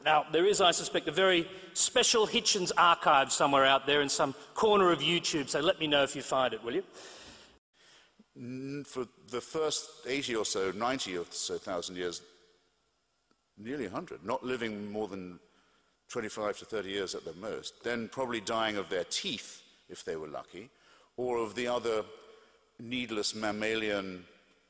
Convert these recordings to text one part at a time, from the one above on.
Now, there is, I suspect, a very special Hitchens archive somewhere out there in some corner of YouTube, so let me know if you find it, will you? For the first 80 or so, 90 or so thousand years, nearly 100, not living more than 25 to 30 years at the most, then probably dying of their teeth, if they were lucky, or of the other needless mammalian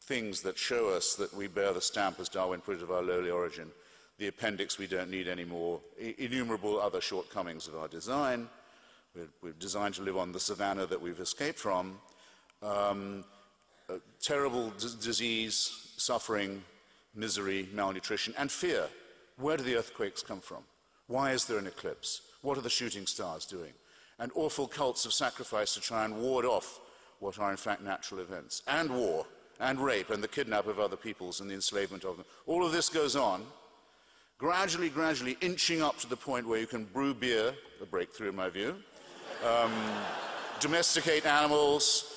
things that show us that we bear the stamp, as Darwin put it, of our lowly origin. The appendix we don't need anymore, innumerable other shortcomings of our design. We're designed to live on the savannah that we've escaped from. Terrible disease, suffering, misery, malnutrition, and fear. Where do the earthquakes come from? Why is there an eclipse? What are the shooting stars doing? And awful cults of sacrifice to try and ward off what are in fact natural events. And war, and rape, and the kidnap of other peoples and the enslavement of them. All of this goes on, gradually inching up to the point where you can brew beer, a breakthrough in my view, domesticate animals,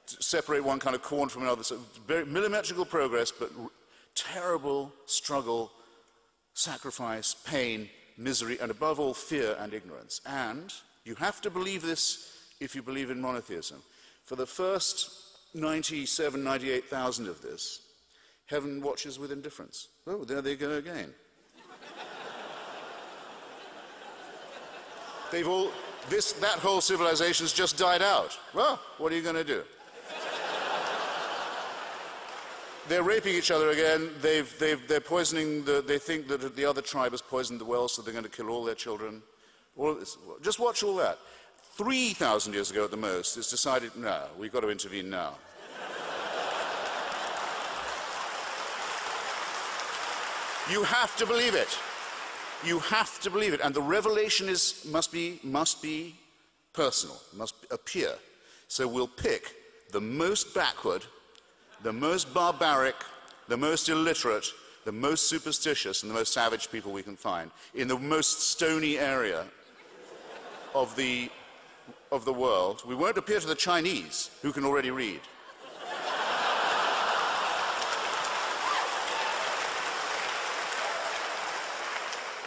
separate one kind of corn from another. So very millimetrical progress, but terrible struggle, sacrifice, pain, misery, and above all, fear and ignorance. And you have to believe this if you believe in monotheism. For the first 97, 98,000 of this, heaven watches with indifference. Oh, there they go again. That whole civilization's just died out. Well, what are you going to do? They're raping each other again. They're poisoning they think that the other tribe has poisoned the well, so they're going to kill all their children. All of this. Just watch all that. 3,000 years ago at the most, it's decided, no, we've got to intervene now. You have to believe it. You have to believe it. And the revelation must be personal, must appear. So we'll pick the most backward, the most barbaric, the most illiterate, the most superstitious, and the most savage people we can find in the most stony area of the world. We won't appear to the Chinese, who can already read.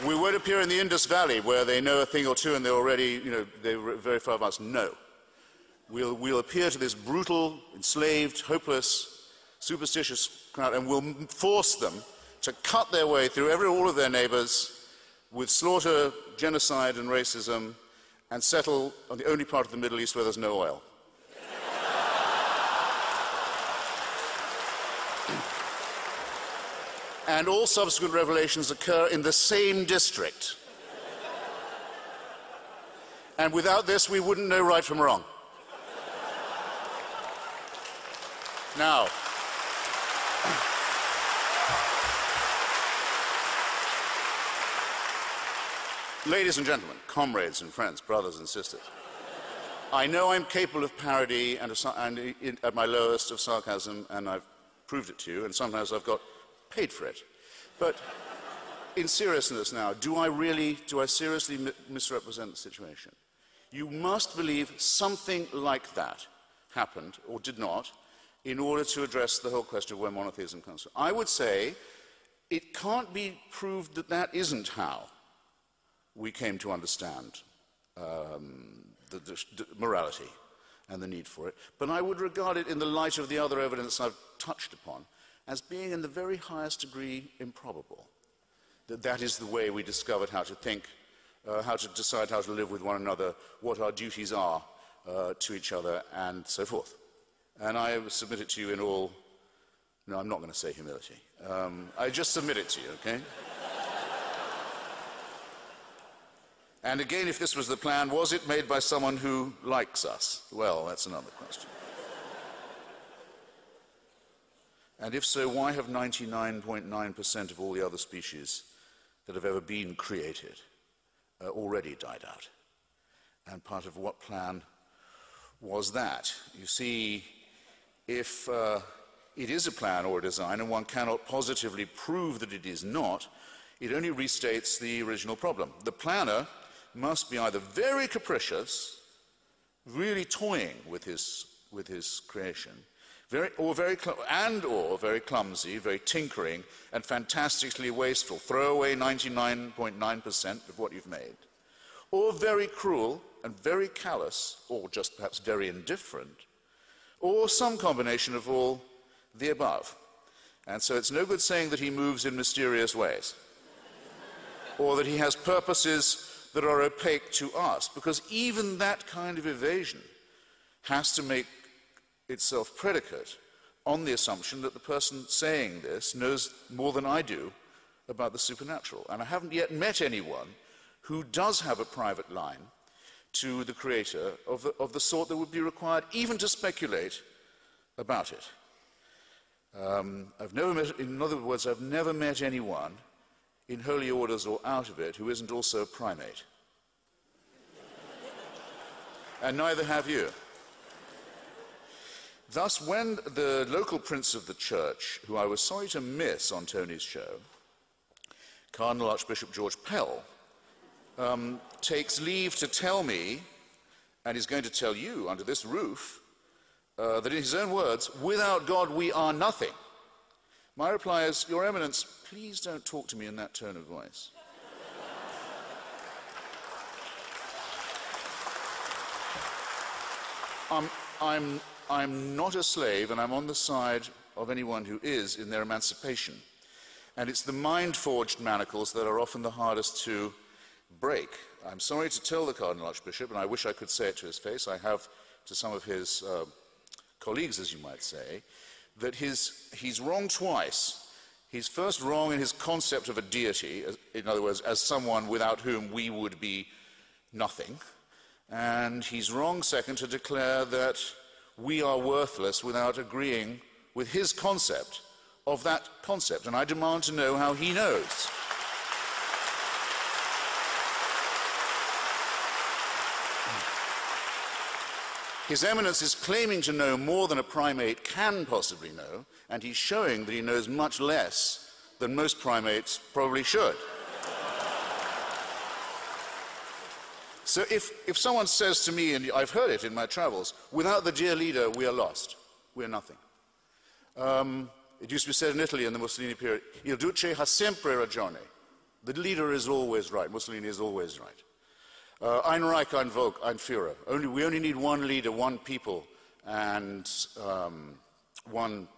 We won't appear in the Indus Valley, where they know a thing or two and they're already, they're very far advanced. No. We'll appear to this brutal, enslaved, hopeless, superstitious crowd, and we'll force them to cut their way through all of their neighbors with slaughter, genocide, and racism, and settle on the only part of the Middle East where there's no oil. And all subsequent revelations occur in the same district. And without this, we wouldn't know right from wrong. Now, ladies and gentlemen, comrades and friends, brothers and sisters, I know I'm capable of parody and at my lowest of sarcasm, and I've proved it to you, and sometimes I've got paid for it. But in seriousness now, do I seriously misrepresent the situation? You must believe something like that happened, or did not, in order to address the whole question of where monotheism comes from. I would say it can't be proved that that isn't how we came to understand the morality and the need for it, but I would regard it in the light of the other evidence I've touched upon as being in the very highest degree improbable. That is the way we discovered how to think, how to decide how to live with one another, what our duties are to each other, and so forth. And I submit it to you in all, no, I'm not going to say humility. I just submit it to you, okay? And again, if this was the plan, was it made by someone who likes us? Well, that's another question. And if so, why have 99.9% of all the other species that have ever been created already died out? And part of what plan was that? You see, if it is a plan or a design, and one cannot positively prove that it is not, it only restates the original problem. The planner must be either very capricious, really toying with his creation, or very clumsy, very tinkering, and fantastically wasteful. Throw away 99.9% of what you've made. Or very cruel and very callous, or just perhaps very indifferent, or some combination of all the above. And so it's no good saying that he moves in mysterious ways, or that he has purposes that are opaque to us, because even that kind of evasion has to make itself predicate on the assumption that the person saying this knows more than I do about the supernatural. And I haven't yet met anyone who does have a private line to the Creator of the sort that would be required even to speculate about it. In other words, I've never met anyone in holy orders or out of it who isn't also a primate. And neither have you. Thus, when the local prince of the church, who I was sorry to miss on Tony's show, Cardinal Archbishop George Pell, takes leave to tell me, and is going to tell you under this roof, that in his own words, without God we are nothing. My reply is, Your Eminence, please don't talk to me in that tone of voice. I'm not a slave, and I'm on the side of anyone who is in their emancipation. And it's the mind-forged manacles that are often the hardest to break. I'm sorry to tell the Cardinal Archbishop, and I wish I could say it to his face, I have to some of his colleagues, as you might say, that he's wrong twice. He's first wrong in his concept of a deity, in other words, as someone without whom we would be nothing. And he's wrong, second, to declare that we are worthless without agreeing with his concept of that concept. And I demand to know how he knows. His Eminence is claiming to know more than a primate can possibly know, and he's showing that he knows much less than most primates probably should. So if someone says to me, and I've heard it in my travels, without the dear leader, we are lost. We are nothing. It used to be said in Italy in the Mussolini period, il duce ha sempre ragione. The leader is always right. Mussolini is always right. Ein Reich, ein Volk, ein Führer. We only need one leader, one people, and one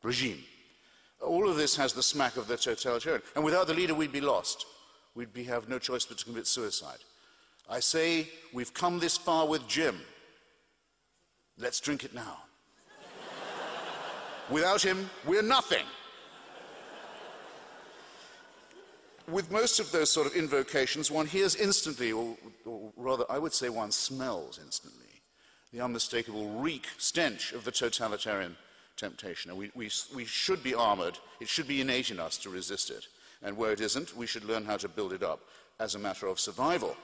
regime. All of this has the smack of the totalitarian. And without the leader, we'd be lost. We'd have no choice but to commit suicide. I say, we've come this far with Jim. Let's drink it now. Without him, we're nothing. With most of those sort of invocations, one hears instantly, or rather, I would say one smells instantly, the unmistakable reek, stench of the totalitarian temptation. And we should be armored. It should be innate in us to resist it. And where it isn't, we should learn how to build it up as a matter of survival.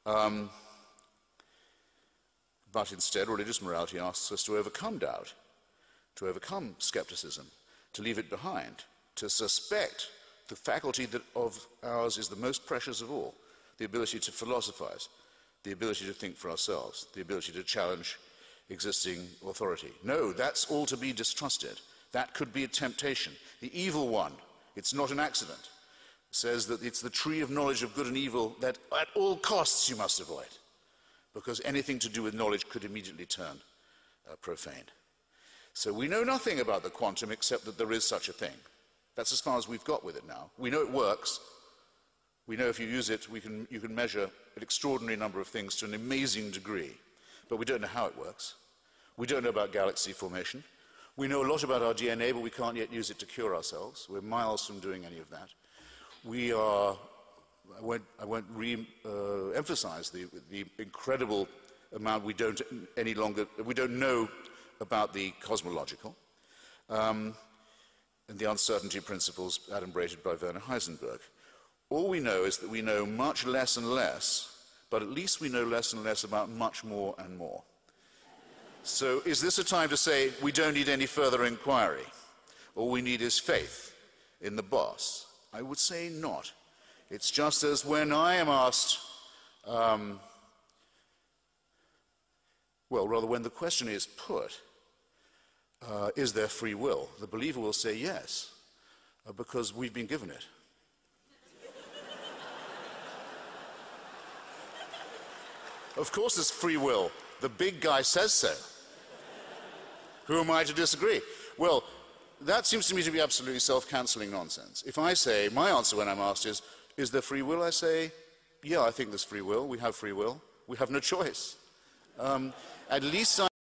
But instead, religious morality asks us to overcome doubt, to overcome skepticism, to leave it behind, to suspect the faculty that of ours is the most precious of all, the ability to philosophize, the ability to think for ourselves, the ability to challenge existing authority. No, that's all to be distrusted. That could be a temptation. The evil one, it's not an accident, says that it's the tree of knowledge of good and evil that at all costs you must avoid, because anything to do with knowledge could immediately turn profane. So we know nothing about the quantum except that there is such a thing. That's as far as we've got with it now. We know it works. We know if you use it, you can measure an extraordinary number of things to an amazing degree, but we don't know how it works. We don't know about galaxy formation. We know a lot about our DNA, but we can't yet use it to cure ourselves. We're miles from doing any of that. I won't re-emphasize the incredible amount we don't know about the cosmological, and the uncertainty principles adumbrated by Werner Heisenberg. All we know is that we know much less and less, but at least we know less and less about much more and more. So is this a time to say we don't need any further inquiry? All we need is faith in the boss? I would say not. It's just as when I am asked, when the question is put, is there free will? The believer will say yes, because we've been given it. Of course there's free will. The big guy says so. Who am I to disagree? Well, that seems to me to be absolutely self-cancelling nonsense. If I say, my answer when I'm asked is there free will? I say, yeah, I think there's free will. We have free will. We have no choice. At least